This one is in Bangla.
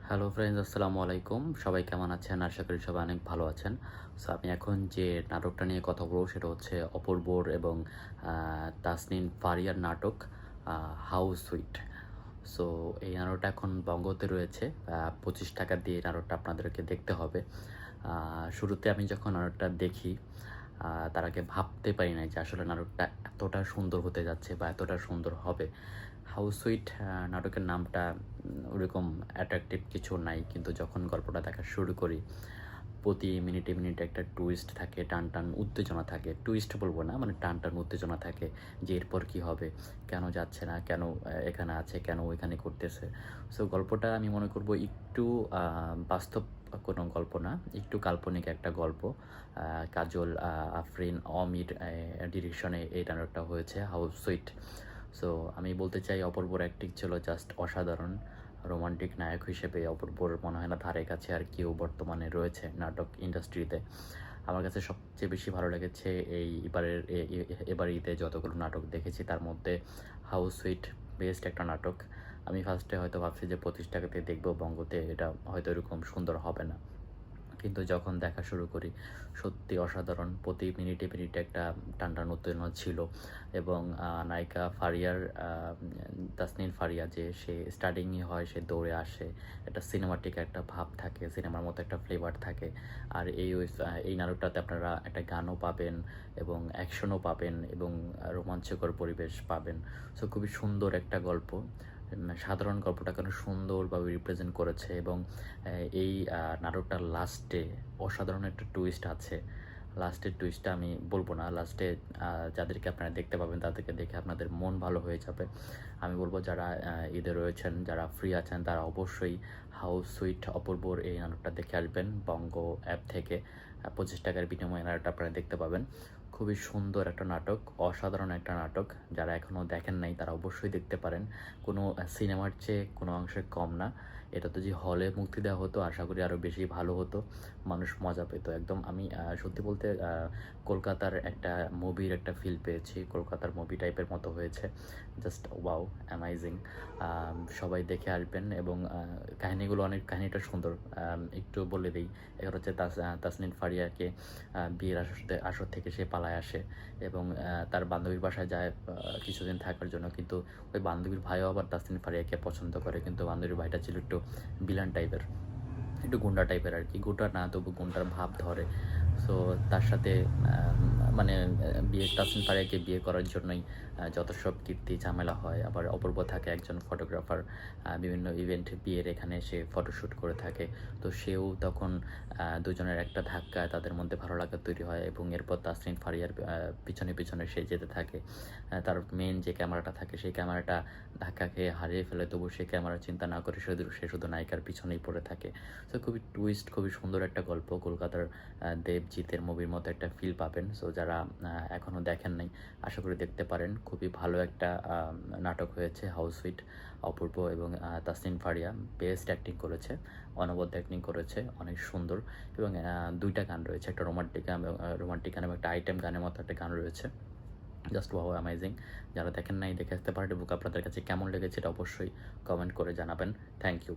হ্যালো ফ্রেন্ডস, আসসালামু আলাইকুম। সবাই কেমন আছেন? আশা করি সবাই অনেক ভালো আছেন। সো আমি এখন যে নাটকটা নিয়ে কথা বলবো সেটা হচ্ছে অপূর্বর এবং তাসনিন ফারিয়ার নাটক হাউস সুইট। সো এই নাটকটা এখন বঙ্গতে রয়েছে। 25 টাকা দিয়ে এই নাটকটা আপনাদেরকে দেখতে হবে। শুরুতে আমি যখন নাটকটা দেখি তার আগে ভাবতে পারি নাই যে আসলে নাটকটা এতটা সুন্দর হতে যাচ্ছে বা এতটা সুন্দর হবে। হাউস সুইট নাটকের নামটা ওরকম অ্যাট্রাকটিভ কিছু নাই, কিন্তু যখন গল্পটা দেখা শুরু করি প্রতি মিনিটে মিনিটে একটা টুইস্ট থাকে, টান টান উত্তেজনা থাকে। টুইস্ট বলবো না, মানে টান টান উত্তেজনা থাকে যে এরপর কী হবে, কেন যাচ্ছে না, কেন এখানে আছে, কেন ওইখানে করতেছে। সো গল্পটা আমি মনে করব একটু বাস্তব কোনো গল্প না, একটু কাল্পনিক একটা গল্প। কাজল, আফরিন, অমির ডিরেকশনে এই নাটকটা হয়েছে হাউস সুইট। সো আমি বলতে চাই অপূর্বর অ্যাক্টিং ছিল জাস্ট অসাধারণ। রোমান্টিক নায়ক হিসেবে অপূর্বর মনে হয় না ধারে কাছে আর কেউ বর্তমানে রয়েছে নাটক ইন্ডাস্ট্রিতে। আমার কাছে সবচেয়ে বেশি ভালো লেগেছে এবার ঈদে যতগুলো নাটক দেখেছি তার মধ্যে হাউস সুইট বেস্ট একটা নাটক। আমি ফার্স্টে হয়তো ভাবছি যে 25 টাকাতে দেখবো বঙ্গতে, এটা হয়তো এরকম সুন্দর হবে না, কিন্তু যখন দেখা শুরু করি সত্যি অসাধারণ। প্রতি মিনিটে মিনিটে একটা টানটান উত্তেজনা ছিল। এবং নায়িকা ফারিয়ার, তাসনিন ফারিয়া, যে সে স্টার্টিংয়ে হয় সে দৌড়ে আসে, একটা সিনেমাটিক একটা ভাব থাকে, সিনেমার মতো একটা ফ্লেভার থাকে। আর এই নাটকটাতে আপনারা একটা গানও পাবেন এবং অ্যাকশনও পাবেন এবং রোমাঞ্চকর পরিবেশ পাবেন। সো খুবই সুন্দর একটা গল্প। সাধারণ গল্পটাকে অনেক সুন্দরভাবে রিপ্রেজেন্ট করেছে এবং এই নাটকটার লাস্টে অসাধারণ একটা টুইস্ট আছে। লাস্টের টুইস্টটা আমি বলবো না, লাস্টে যাদেরকে আপনারা দেখতে পাবেন তাদেরকে দেখে আপনাদের মন ভালো হয়ে যাবে। আমি বলবো যারা ঈদে রয়েছেন, যারা ফ্রি আছেন, তারা অবশ্যই হাউস সুইট অপূর্বর এই নাটকটা দেখে আসবেন বঙ্গ অ্যাপ থেকে। 25 টাকার বিনিময়ে নাটকটা আপনারা দেখতে পাবেন। খুবই সুন্দর একটা নাটক, অসাধারণ একটা নাটক। যারা এখনও দেখেন নাই তারা অবশ্যই দেখতে পারেন। কোনো সিনেমার চেয়ে কোনো অংশে কম না। এটা তো যে হলে মুক্তি দেওয়া হতো আশা করি আরও বেশি ভালো হতো, মানুষ মজা পেত একদম। আমি সত্যি বলতে কলকাতার একটা মুভির একটা ফিল পেয়েছি, কলকাতার মুভি টাইপের মতো হয়েছে। Just wow, amazing. সবাই দেখে আসবেন এবং কাহিনিটা সুন্দর। একটু বলে দিই, এবার হচ্ছে তাসনিন ফারিয়াকে বিয়ের আসর থেকে সে পালায় আসে এবং তার বান্ধবীর বাসায় যায় কিছুদিন থাকার জন্য, কিন্তু ওই বান্ধবীর ভাইও আবার তাসনিন ফারিয়াকে পছন্দ করে, কিন্তু বান্ধবীর ভাইটা ছিল একটু ভিলান টাইপের, একটু গুন্ডা টাইপের আর কি, গুন্ডা না তবু গুন্ডার ভাব ধরে। সো তার সাথে তাসনিম ফারিয়াকে বিয়ে করার জন্যই যত সব কীর্তি ঝামেলা হয়। আবার অপূর্ব থাকে একজন ফটোগ্রাফার, বিভিন্ন ইভেন্ট বিয়ের এখানে সে ফটোশ্যুট করে থাকে। তো সেও তখন দুজনের একটা ধাক্কায় তাদের মধ্যে ভালো লাগা তৈরি হয় এবং এরপর তাসনিম ফারিয়ার পিছনে পিছনে সে যেতে থাকে। তার মেন যে ক্যামেরাটা থাকে সেই ক্যামেরাটা ধাক্কা খেয়ে হারিয়ে ফেলে, তবু সে ক্যামেরা চিন্তা না করে সে শুধু নায়িকার পিছনেই পড়ে থাকে। সো খুবই টুইস্ট, খুবই সুন্দর একটা গল্প। কলকাতার দেবজিতের মুভির মতো একটা ফিল পাবেন। সো যারা এখনও দেখেন নাই আশা করি দেখতে পারেন। খুবই ভালো একটা নাটক হয়েছে হাউস সুইট। অপূর্ব এবং তাসনিম ফারিয়া বেস্ট অ্যাক্টিং করেছে, অনবদ্য অ্যাক্টিং করেছে, অনেক সুন্দর। এবং দুইটা গান রয়েছে, একটা রোমান্টিক গান এবং একটা আইটেম গানের মতো একটা গান রয়েছে। Just wow, amazing. যারা দেখেন নাই দেখে আসতে পারেন। এবং আপনাদের কাছে কেমন লেগেছে এটা অবশ্যই কমেন্ট করে জানাবেন। Thank you.